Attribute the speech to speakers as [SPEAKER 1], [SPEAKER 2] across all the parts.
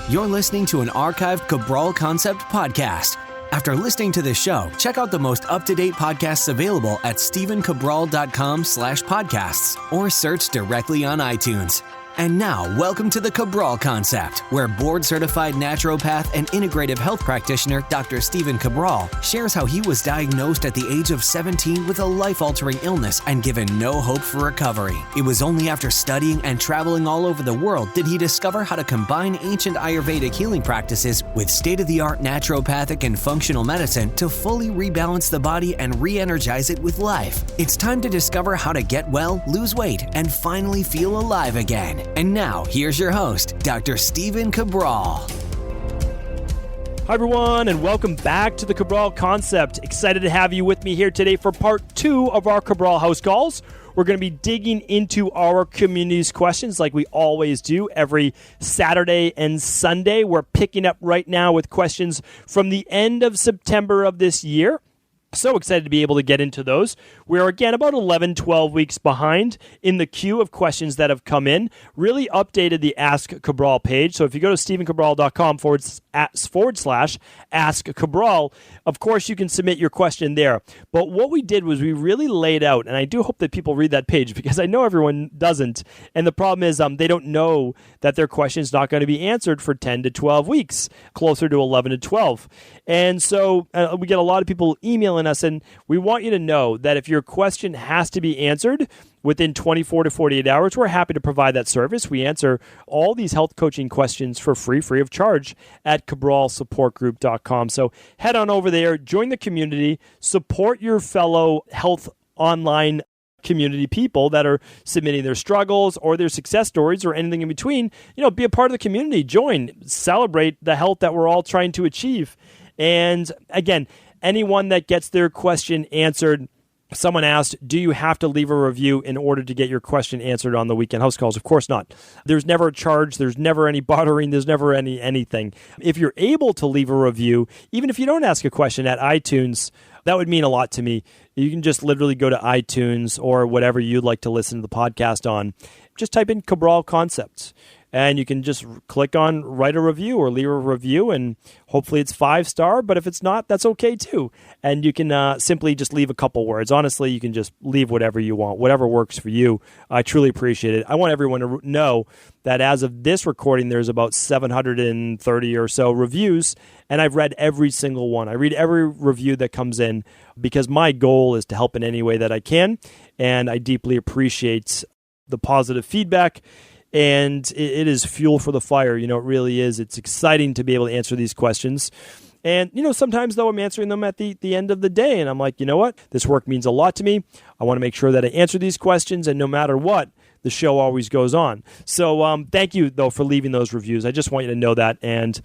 [SPEAKER 1] You're listening to an archived Cabral Concept podcast. After listening to this show, check out the most up-to-date podcasts available at stephencabral.com/podcasts or search directly on iTunes. And now, welcome to the Cabral Concept, where board-certified naturopath and integrative health practitioner Dr. Stephen Cabral shares how he was diagnosed at the age of 17 with a life-altering illness and given no hope for recovery. It was only after studying and traveling all over the world did he discover how to combine ancient Ayurvedic healing practices with state-of-the-art naturopathic and functional medicine to fully rebalance the body and re-energize it with life. It's time to discover how to get well, lose weight, and finally feel alive again. And now, here's your host, Dr. Stephen Cabral.
[SPEAKER 2] Hi, everyone, and welcome back to the Cabral Concept. Excited to have you with me here today for part 2 of our Cabral House Calls. We're going to be digging into our community's questions like we always do every Saturday and Sunday. We're picking up right now with questions from the end of September of this year. So excited to be able to get into those. We're, again, about 11, 12 weeks behind in the queue of questions that have come in. Really updated the Ask Cabral page. So if you go to stephencabral.com/Ask Cabral, of course, you can submit your question there. But what we did was we really laid out, and I do hope that people read that page because I know everyone doesn't. And the problem is they don't know that their question is not going to be answered for 10 to 12 weeks, closer to 11 to 12. And so we get a lot of people emailing us, and we want you to know that if your question has to be answered within 24 to 48 hours, we're happy to provide that service. We answer all these health coaching questions for free of charge at cabralsupportgroup.com. So head on over there, join the community, support your fellow health online community people that are submitting their struggles or their success stories or anything in between. Be a part of the community, join, celebrate the health that we're all trying to achieve. And again, anyone that gets their question answered, someone asked, do you have to leave a review in order to get your question answered on the weekend house calls? Of course not. There's never a charge. There's never any bartering. There's never anything. If you're able to leave a review, even if you don't ask a question at iTunes, that would mean a lot to me. You can just literally go to iTunes or whatever you'd like to listen to the podcast on. Just type in Cabral Concepts. And you can just click on write a review or leave a review, and hopefully it's 5-star, but if it's not, that's okay too. And you can simply just leave a couple words. Honestly, you can just leave whatever you want, whatever works for you. I truly appreciate it. I want everyone to know that as of this recording, there's about 730 or so reviews, and I've read every single one. I read every review that comes in because my goal is to help in any way that I can, and I deeply appreciate the positive feedback. And it is fuel for the fire. It really is. It's exciting to be able to answer these questions. And, sometimes, though, I'm answering them at the end of the day. And I'm like, you know what? This work means a lot to me. I want to make sure that I answer these questions. And no matter what, the show always goes on. So thank you, though, for leaving those reviews. I just want you to know that. And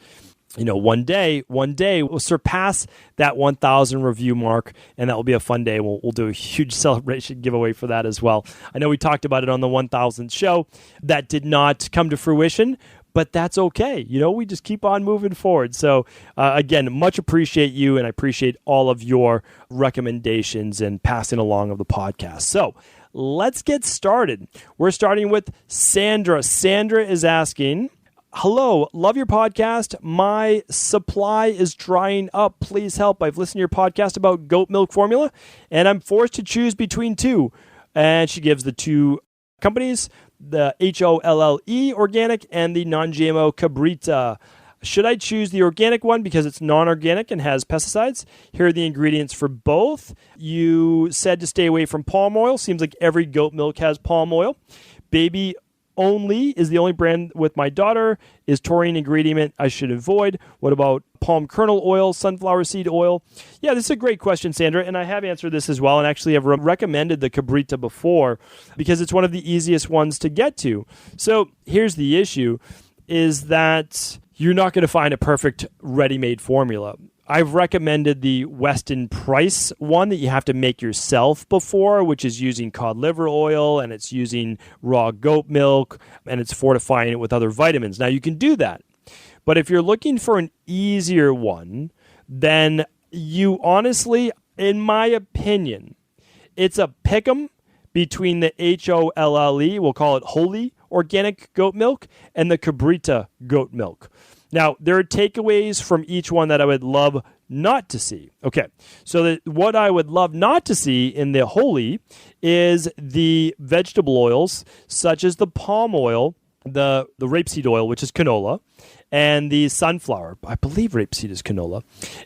[SPEAKER 2] one day we'll surpass that 1,000 review mark, and that will be a fun day. We'll do a huge celebration giveaway for that as well. I know we talked about it on the 1,000th show. That did not come to fruition, but that's okay. We just keep on moving forward. So again, much appreciate you, and I appreciate all of your recommendations and passing along of the podcast. So let's get started. We're starting with Sandra. Sandra is asking, hello, love your podcast. My supply is drying up. Please help. I've listened to your podcast about goat milk formula, and I'm forced to choose between two. And she gives the two companies, the Holle Organic and the non-GMO Kabrita. Should I choose the organic one because it's non-organic and has pesticides? Here are the ingredients for both. You said to stay away from palm oil. Seems like every goat milk has palm oil. Baby Only is the only brand with my daughter. Is taurine ingredient I should avoid? What about palm kernel oil, sunflower seed oil? Yeah, this is a great question, Sandra, and I have answered this as well, and actually have recommended the Kabrita before because it's one of the easiest ones to get to. So here's the issue, is that you're not going to find a perfect ready-made formula. I've recommended the Weston Price one that you have to make yourself before, which is using cod liver oil, and it's using raw goat milk, and it's fortifying it with other vitamins. Now, you can do that. But if you're looking for an easier one, then you honestly, in my opinion, it's a pick'em between the Holle, we'll call it Holle Organic goat milk, and the Kabrita goat milk. Now, there are takeaways from each one that I would love not to see. Okay, so what I would love not to see in the Holle is the vegetable oils, such as the palm oil, the rapeseed oil, which is canola, and the sunflower. I believe rapeseed is canola,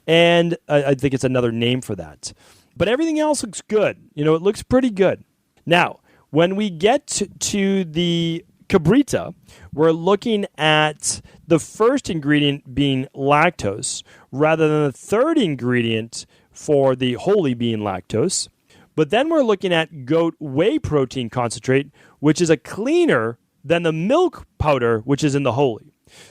[SPEAKER 2] and I think it's another name for that. But everything else looks good. It looks pretty good. Now, when we get to the Kabrita, we're looking at the first ingredient being lactose rather than the third ingredient for the Holle being lactose. But then we're looking at goat whey protein concentrate, which is a cleaner than the milk powder, which is in the Holle.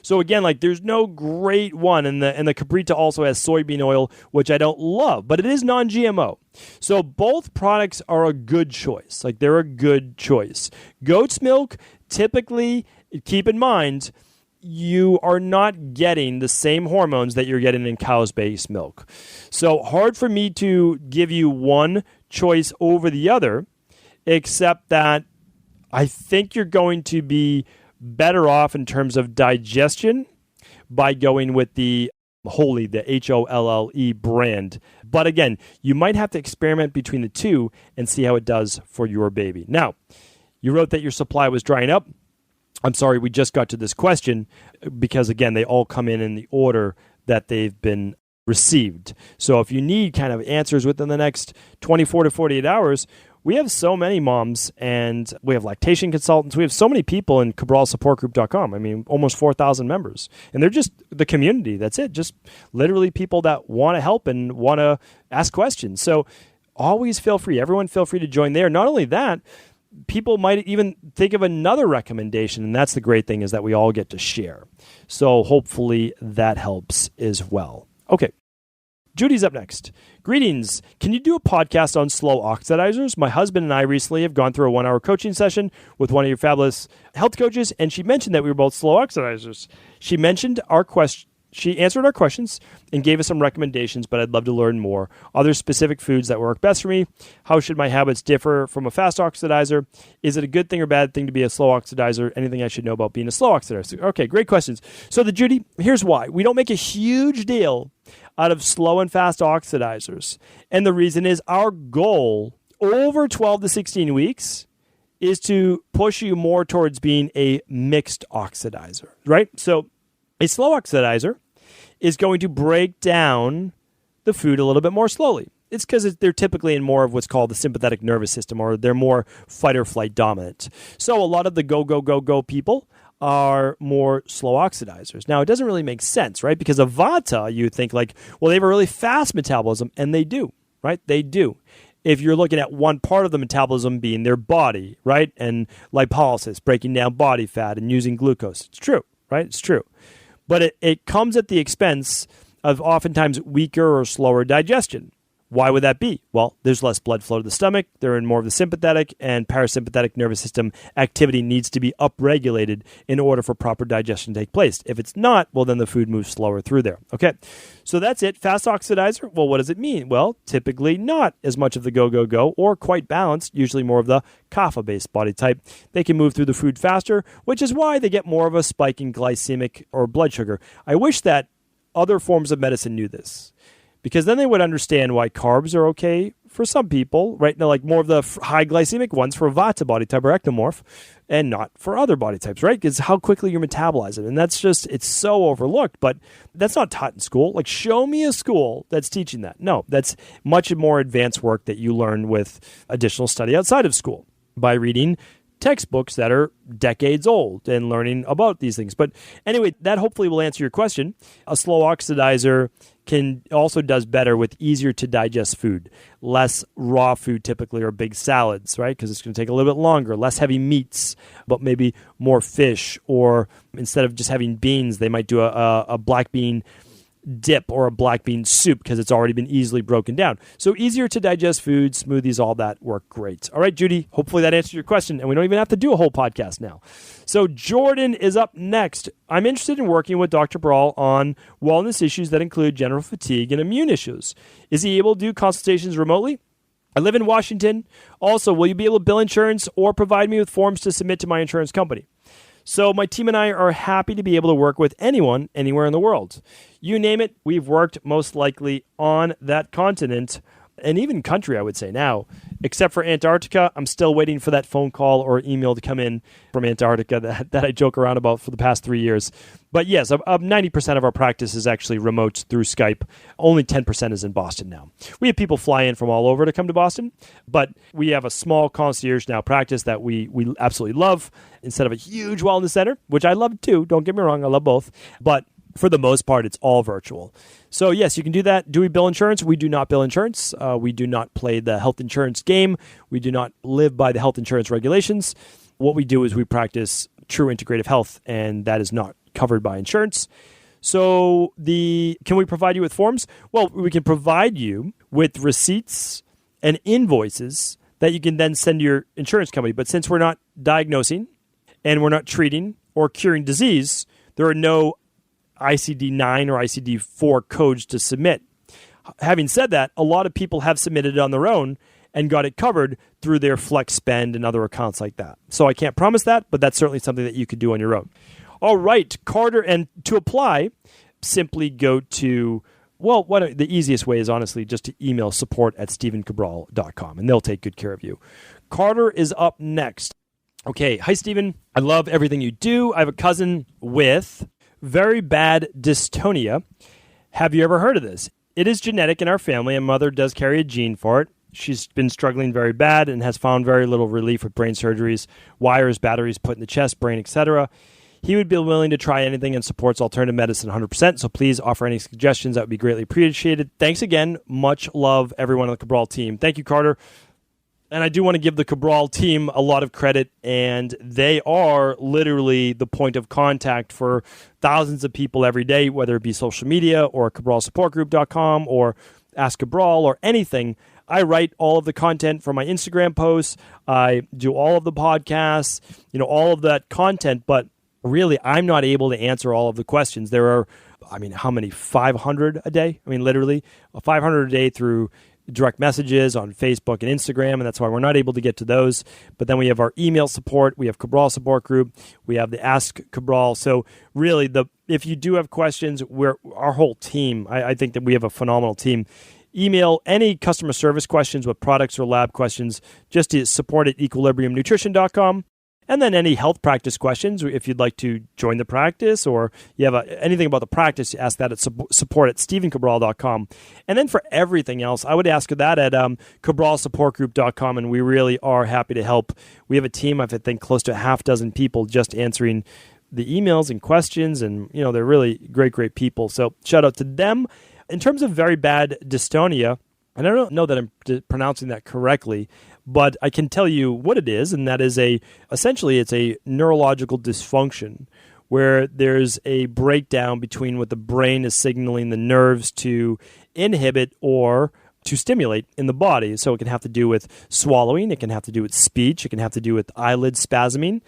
[SPEAKER 2] So again, there's no great one, and the Kabrita also has soybean oil, which I don't love, but it is non-GMO. So both products are a good choice. They're a good choice. Goat's milk, typically, keep in mind, you are not getting the same hormones that you're getting in cow's based milk. So hard for me to give you one choice over the other, except that I think you're going to be better off in terms of digestion by going with the Holle, the HOLLE brand. But again, you might have to experiment between the two and see how it does for your baby. Now, you wrote that your supply was drying up. I'm sorry, we just got to this question because, again, they all come in the order that they've been received. So if you need kind of answers within the next 24 to 48 hours, we have so many moms, and we have lactation consultants. We have so many people in CabralSupportGroup.com. I mean, almost 4,000 members. And they're just the community. That's it. Just literally people that want to help and want to ask questions. So always feel free. Everyone feel free to join there. Not only that, people might even think of another recommendation, and that's the great thing, is that we all get to share. So hopefully that helps as well. Okay. Judy's up next. Greetings. Can you do a podcast on slow oxidizers? My husband and I recently have gone through a 1-hour coaching session with one of your fabulous health coaches, and she mentioned that we were both slow oxidizers. She mentioned our question. She answered our questions and gave us some recommendations, but I'd love to learn more. Are there specific foods that work best for me? How should my habits differ from a fast oxidizer? Is it a good thing or bad thing to be a slow oxidizer? Anything I should know about being a slow oxidizer? Okay, great questions. So Judy, here's why. We don't make a huge deal out of slow and fast oxidizers. And the reason is our goal over 12 to 16 weeks is to push you more towards being a mixed oxidizer, right? So a slow oxidizer is going to break down the food a little bit more slowly. It's because they're typically in more of what's called the sympathetic nervous system, or they're more fight or flight dominant. So a lot of the go people are more slow oxidizers. Now, it doesn't really make sense, right? Because of Vata, you think they have a really fast metabolism, and they do, right? They do. If you're looking at one part of the metabolism being their body, right? And lipolysis, breaking down body fat and using glucose. It's true, right? It's true. But it comes at the expense of oftentimes weaker or slower digestion. Why would that be? Well, there's less blood flow to the stomach. They're in more of the sympathetic and parasympathetic nervous system activity needs to be upregulated in order for proper digestion to take place. If it's not, well, then the food moves slower through there. Okay, so that's it. Fast oxidizer, well, what does it mean? Well, typically not as much of the go, or quite balanced, usually more of the kapha-based body type. They can move through the food faster, which is why they get more of a spike in glycemic or blood sugar. I wish that other forms of medicine knew this, because then they would understand why carbs are okay for some people, right? Now, more of the high glycemic ones for Vata body type or ectomorph, and not for other body types, right? Because how quickly you metabolize it. And that's just, it's so overlooked, but that's not taught in school. Show me a school that's teaching that. No, that's much more advanced work that you learn with additional study outside of school by reading textbooks that are decades old and learning about these things. But anyway, that hopefully will answer your question. A slow oxidizer also does better with easier to digest food, less raw food typically, or big salads, right? Because it's going to take a little bit longer, less heavy meats, but maybe more fish, or instead of just having beans, they might do a black bean dip or a black bean soup because it's already been easily broken down. So easier to digest food, smoothies, all that work great. All right, Judy, hopefully that answered your question, and we don't even have to do a whole podcast now. So Jordan is up next. I'm interested in working with Dr. Cabral on wellness issues that include general fatigue and immune issues. Is he able to do consultations remotely? I live in Washington. Also, will you be able to bill insurance or provide me with forms to submit to my insurance company? So my team and I are happy to be able to work with anyone, anywhere in the world. You name it, we've worked most likely on that continent and even country, I would say now, except for Antarctica. I'm still waiting for that phone call or email to come in from Antarctica that I joke around about for the past 3 years. But yes, 90% of our practice is actually remote through Skype. Only 10% is in Boston now. We have people fly in from all over to come to Boston, but we have a small concierge now practice that we absolutely love instead of a huge wellness center, which I love too. Don't get me wrong, I love both. But for the most part, it's all virtual. So yes, you can do that. Do we bill insurance? We do not bill insurance. We do not play the health insurance game. We do not live by the health insurance regulations. What we do is we practice true integrative health, and that is not covered by insurance. So can we provide you with forms? Well, we can provide you with receipts and invoices that you can then send to your insurance company. But since we're not diagnosing and we're not treating or curing disease, there are no ICD-9 or ICD-4 codes to submit. Having said that, a lot of people have submitted it on their own and got it covered through their Flex Spend and other accounts like that. So I can't promise that, but that's certainly something that you could do on your own. All right, Carter, and to apply, simply go to, the easiest way is honestly just to email support@stephencabral.com, and they'll take good care of you. Carter is up next. Okay, hi, Stephen. I love everything you do. I have a cousin with very bad dystonia. Have you ever heard of this? It is genetic in our family, and mother does carry a gene for it. She's been struggling very bad and has found very little relief with brain surgeries, wires, batteries put in the chest, brain, etc. He would be willing to try anything and supports alternative medicine 100%, so please offer any suggestions. That would be greatly appreciated. Thanks again. Much love, everyone on the Cabral team. Thank you, Carter. And I do want to give the Cabral team a lot of credit, and they are literally the point of contact for thousands of people every day, whether it be social media or CabralSupportGroup.com or Ask Cabral or anything. I write all of the content for my Instagram posts. I do all of the podcasts, all of that content, but really I'm not able to answer all of the questions. There are, how many? 500 a day? Literally 500 a day through direct messages on Facebook and Instagram, and that's why we're not able to get to those. But then we have our email support, we have Cabral Support Group, we have the Ask Cabral. So really, if you do have questions, our whole team, I think that we have a phenomenal team. Email any customer service questions with products or lab questions just to support@equilibriumnutrition.com. And then any health practice questions, if you'd like to join the practice or you have anything about the practice, ask that at support@stephencabral.com. And then for everything else, I would ask that at CabralSupportGroup.com, and we really are happy to help. We have a team of, I think, close to a half dozen people just answering the emails and questions, and they're really great, great people. So shout out to them. In terms of very bad dystonia, and I don't know that I'm pronouncing that correctly, but I can tell you what it is, and that is essentially it's a neurological dysfunction where there's a breakdown between what the brain is signaling the nerves to inhibit or to stimulate in the body. So it can have to do with swallowing, it can have to do with speech, it can have to do with eyelid spasming.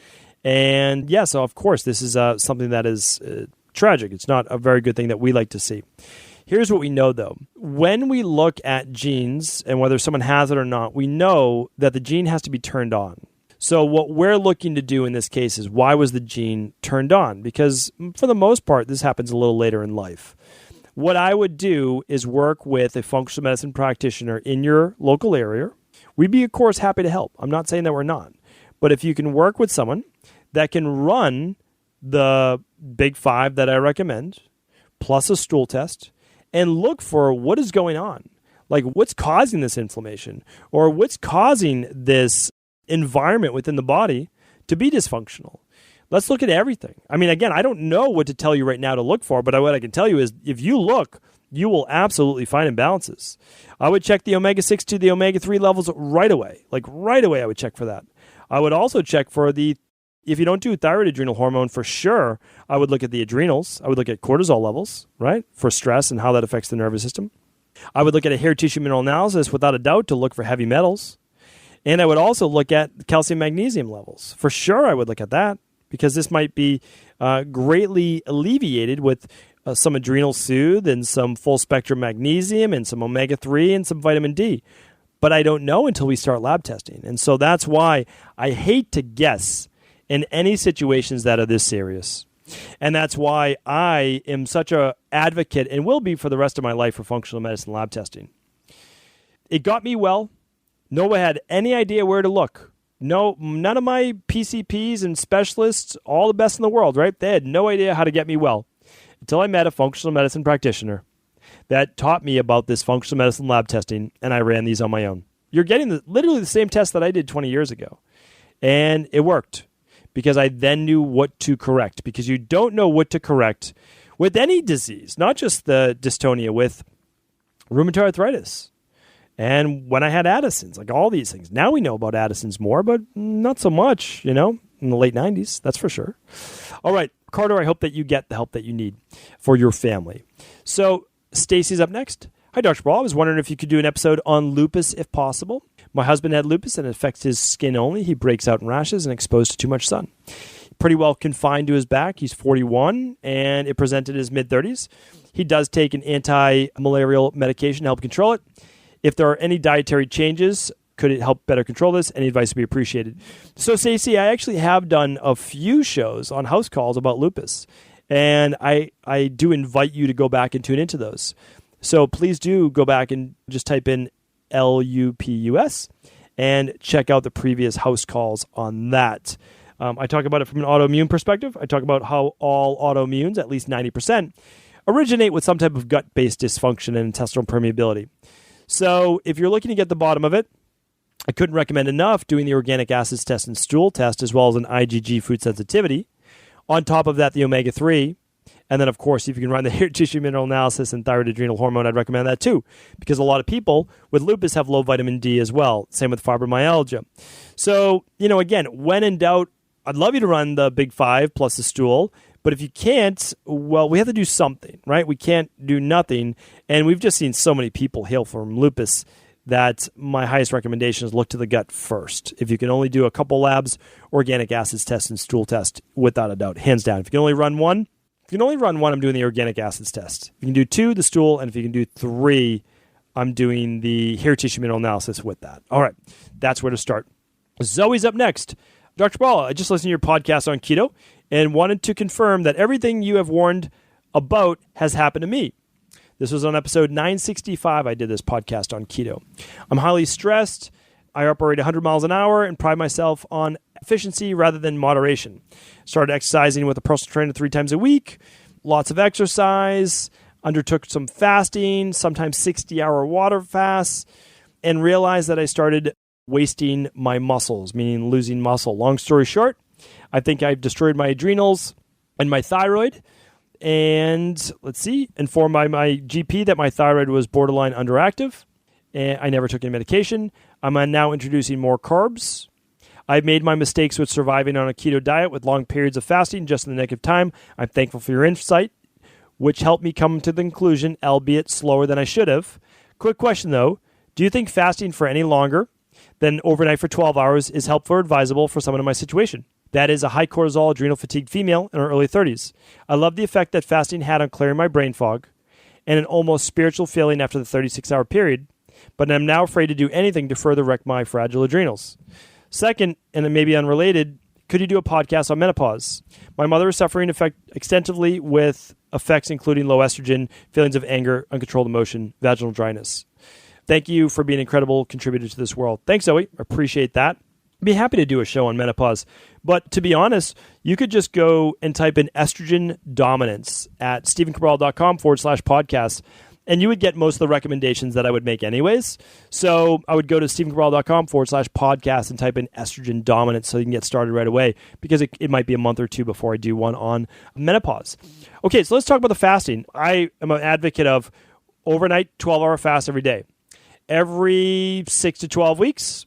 [SPEAKER 2] And yeah, so of course this is something that is tragic. It's not a very good thing that we like to see. Here's what we know, though. When we look at genes and whether someone has it or not, we know that the gene has to be turned on. So what we're looking to do in this case is, why was the gene turned on? Because for the most part, this happens a little later in life. What I would do is work with a functional medicine practitioner in your local area. We'd be, of course, happy to help. I'm not saying that we're not. But if you can work with someone that can run the big 5 that I recommend, plus a stool test, and look for what is going on. Like, what's causing this inflammation? Or what's causing this environment within the body to be dysfunctional? Let's look at everything. Again, I don't know what to tell you right now to look for, but what I can tell you is if you look, you will absolutely find imbalances. I would check the omega-6 to the omega-3 levels right away. Like, right away I would check for that. I would also check for if you don't do thyroid adrenal hormone, for sure, I would look at the adrenals. I would look at cortisol levels, right, for stress and how that affects the nervous system. I would look at a hair tissue mineral analysis, without a doubt, to look for heavy metals. And I would also look at calcium magnesium levels. For sure, I would look at that, because this might be greatly alleviated with some adrenal soothe and some full spectrum magnesium and some omega-3 and some vitamin D. But I don't know until we start lab testing. And so that's why I hate to guess in any situations that are this serious. And that's why I am such an advocate and will be for the rest of my life for functional medicine lab testing. It got me well. No one had any idea where to look. No, none of my PCPs and specialists, all the best in the world, right? They had no idea how to get me well until I met a functional medicine practitioner that taught me about this functional medicine lab testing, and I ran these on my own. You're getting literally the same test that I did 20 years ago, and it worked because I then knew what to correct, because you don't know what to correct with any disease, not just the dystonia, with rheumatoid arthritis. And when I had Addison's, like all these things. Now we know about Addison's more, but not so much, in the late 90s, that's for sure. All right, Carter, I hope that you get the help that you need for your family. So Stacy's up next. Hi, Dr. Cabral. I was wondering if you could do an episode on lupus if possible. My husband had lupus and it affects his skin only. He breaks out in rashes and exposed to too much sun. Pretty well confined to his back. He's 41 and it presented his mid-30s. He does take an anti-malarial medication to help control it. If there are any dietary changes, could it help better control this? Any advice would be appreciated. So, Stacey, I actually have done a few shows on house calls about lupus, and I do invite you to go back and tune into those. So please do go back and just type in LUPUS and check out the previous house calls on that. I talk about it from an autoimmune perspective. I talk about how all autoimmunes, at least 90%, originate with some type of gut-based dysfunction and intestinal permeability. So if you're looking to get the bottom of it, I couldn't recommend enough doing the organic acids test and stool test, as well as an IgG food sensitivity. On top of that, the omega-3. And then, of course, if you can run the hair tissue mineral analysis and thyroid adrenal hormone, I'd recommend that too, because a lot of people with lupus have low vitamin D as well. Same with fibromyalgia. So, again, when in doubt, I'd love you to run the big 5 plus the stool. But if you can't, well, we have to do something, right? We can't do nothing. And we've just seen so many people heal from lupus that my highest recommendation is look to the gut first. If you can only do a couple labs, organic acids test and stool test, without a doubt, hands down. If you can only run one, I'm doing the organic acids test. If you can do 2, the stool, and if you can do 3, I'm doing the hair tissue mineral analysis with that. All right, that's where to start. Zoe's up next. Dr. Ball, I just listened to your podcast on keto and wanted to confirm that everything you have warned about has happened to me. This was on episode 965. I did this podcast on keto. I'm highly stressed. I operate 100 miles an hour and pride myself on efficiency rather than moderation. Started exercising with a personal trainer 3 times a week. Lots of exercise. Undertook some fasting, sometimes 60-hour water fasts, and realized that I started wasting my muscles, meaning losing muscle. Long story short, I think I've destroyed my adrenals and my thyroid. And informed by my GP that my thyroid was borderline underactive. And I never took any medication. I'm now introducing more carbs. I've made my mistakes with surviving on a keto diet with long periods of fasting just in the nick of time. I'm thankful for your insight, which helped me come to the conclusion, albeit slower than I should have. Quick question though, do you think fasting for any longer than overnight for 12 hours is helpful or advisable for someone in my situation? That is a high cortisol, adrenal fatigued female in her early 30s. I love the effect that fasting had on clearing my brain fog and an almost spiritual feeling after the 36-hour period, but I'm now afraid to do anything to further wreck my fragile adrenals. Second, and it may be unrelated, could you do a podcast on menopause? My mother is suffering extensively with effects including low estrogen, feelings of anger, uncontrolled emotion, vaginal dryness. Thank you for being an incredible contributor to this world. Thanks, Zoe. I appreciate that. I'd be happy to do a show on menopause. But to be honest, you could just go and type in estrogen dominance at stephencabral.com/podcast, and you would get most of the recommendations that I would make anyways. So I would go to stephencabral.com/podcast and type in estrogen dominance so you can get started right away, because it might be a month or 2 before I do one on menopause. Okay, so let's talk about the fasting. I am an advocate of overnight 12-hour fast every day. Every 6 to 12 weeks,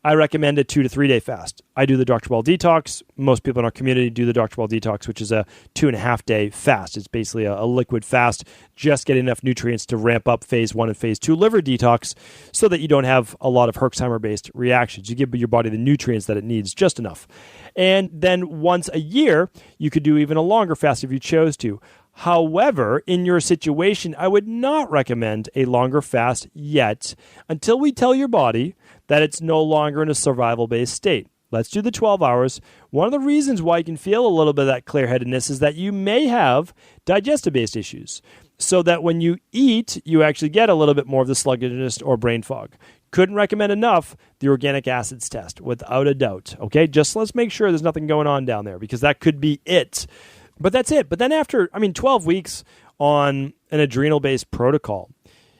[SPEAKER 2] I recommend a 2 to 3 day fast. I do the Dr. Ball Detox. Most people in our community do the Dr. Ball Detox, which is a 2.5 day fast. It's basically a liquid fast, just getting enough nutrients to ramp up phase 1 and phase 2 liver detox so that you don't have a lot of Herxheimer-based reactions. You give your body the nutrients that it needs, just enough. And then once a year, you could do even a longer fast if you chose to. However, in your situation, I would not recommend a longer fast yet until we tell your body that it's no longer in a survival-based state. let's do the 12 hours. One of the reasons why you can feel a little bit of that clear-headedness is that you may have digestive-based issues, so that when you eat, you actually get a little bit more of the sluggishness or brain fog. Couldn't recommend enough the organic acids test, without a doubt. Okay, just let's make sure there's nothing going on down there, because that could be it. But that's it. But then after, 12 weeks on an adrenal-based protocol,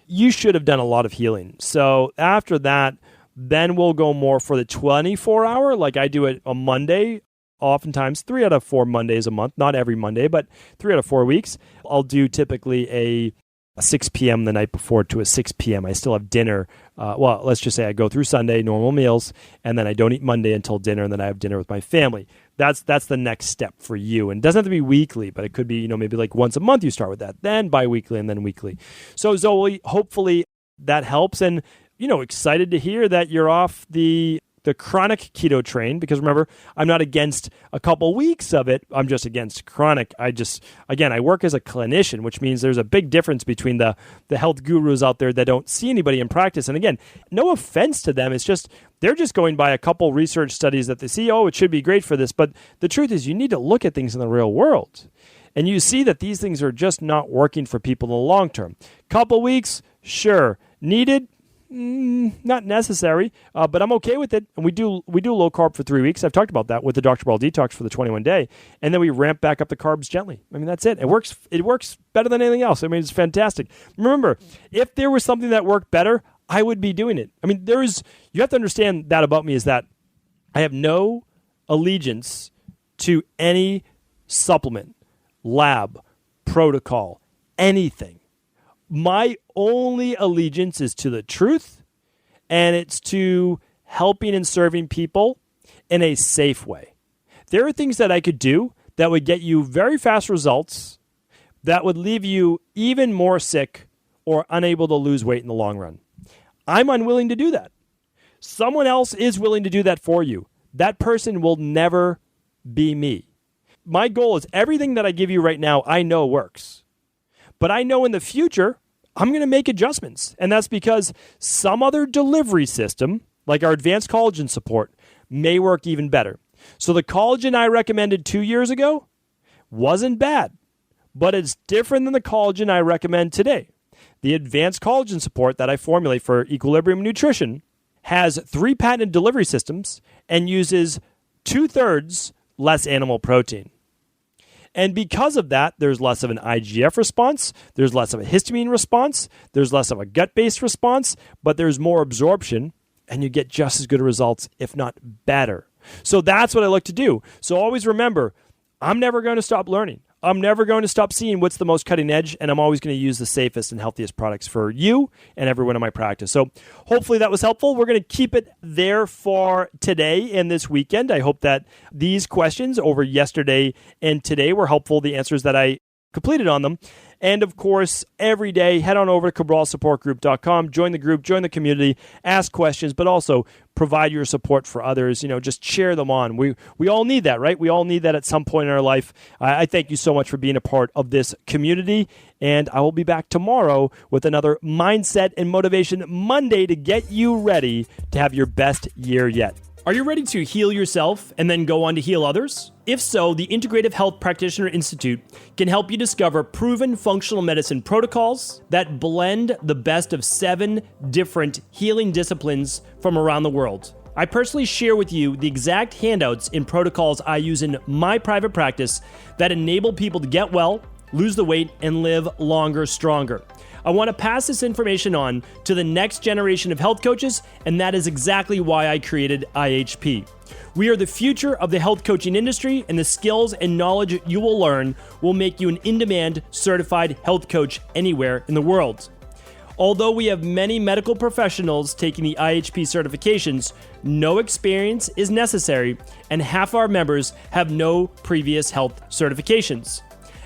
[SPEAKER 2] you should have done a lot of healing. So after that, then we'll go more for the 24-hour, like I do it on Monday, oftentimes 3 out of 4 Mondays a month, not every Monday, but 3 out of 4 weeks. I'll do typically a 6 p.m. the night before to a 6 p.m. I still have dinner. Let's just say I go through Sunday, normal meals, and then I don't eat Monday until dinner, and then I have dinner with my family. That's the next step for you. And it doesn't have to be weekly, but it could be, maybe like once a month you start with that, then bi-weekly, and then weekly. So Zoe, hopefully that helps. And, excited to hear that you're off the chronic keto train, because remember, I'm not against a couple weeks of it. I'm just against chronic. I work as a clinician, which means there's a big difference between the health gurus out there that don't see anybody in practice. And again, no offense to them. It's just, they're just going by a couple research studies that they see, it should be great for this. But the truth is, you need to look at things in the real world. And you see that these things are just not working for people in the long term. Couple weeks, sure. Needed? Not necessary, but I'm okay with it. And we do low carb for 3 weeks. I've talked about that with the Dr. Ball detox for the 21 day, and then we ramp back up the carbs gently. That's it. It works better than anything else. It's fantastic. Remember, if there was something that worked better, I would be doing it. You have to understand that about me is that I have no allegiance to any supplement, lab, protocol, anything. My only allegiance is to the truth, and it's to helping and serving people in a safe way. There are things that I could do that would get you very fast results that would leave you even more sick or unable to lose weight in the long run. I'm unwilling to do that. Someone else is willing to do that for you. That person will never be me. My goal is everything that I give you right now, I know works. But I know in the future, I'm going to make adjustments. And that's because some other delivery system, like our advanced collagen support, may work even better. So the collagen I recommended 2 years ago wasn't bad, but it's different than the collagen I recommend today. The advanced collagen support that I formulate for Equilibrium Nutrition has 3 patented delivery systems and uses 2/3 less animal protein. And because of that, there's less of an IGF response, there's less of a histamine response, there's less of a gut-based response, but there's more absorption, and you get just as good results, if not better. So that's what I look to do. So always remember, I'm never going to stop learning. I'm never going to stop seeing what's the most cutting edge, and I'm always going to use the safest and healthiest products for you and everyone in my practice. So hopefully that was helpful. We're going to keep it there for today and this weekend. I hope that these questions over yesterday and today were helpful, the answers that I completed on them. And of course, every day, head on over to CabralSupportGroup.com, join the group, join the community, ask questions, but also provide your support for others. Just share them on. We all need that, right? We all need that at some point in our life. I thank you so much for being a part of this community, and I will be back tomorrow with another Mindset and Motivation Monday to get you ready to have your best year yet. Are you ready to heal yourself and then go on to heal others? If so, the Integrative Health Practitioner Institute can help you discover proven functional medicine protocols that blend the best of 7 different healing disciplines from around the world. I personally share with you the exact handouts and protocols I use in my private practice that enable people to get well, lose the weight, and live longer, stronger. I want to pass this information on to the next generation of health coaches, and that is exactly why I created IHP. We are the future of the health coaching industry, and the skills and knowledge you will learn will make you an in-demand certified health coach anywhere in the world. Although we have many medical professionals taking the IHP certifications, no experience is necessary, and half our members have no previous health certifications.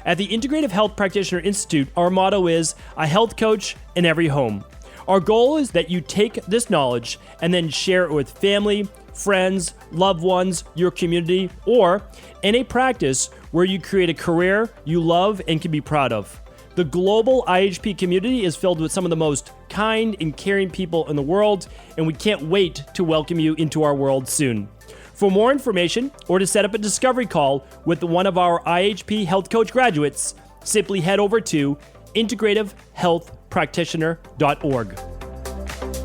[SPEAKER 2] At the Integrative Health Practitioner Institute, our motto is a health coach in every home. Our goal is that you take this knowledge and then share it with family, friends, loved ones, your community, or in a practice where you create a career you love and can be proud of. The global IHP community is filled with some of the most kind and caring people in the world, and we can't wait to welcome you into our world soon. For more information or to set up a discovery call with one of our IHP Health Coach graduates, simply head over to integrativehealthpractitioner.org.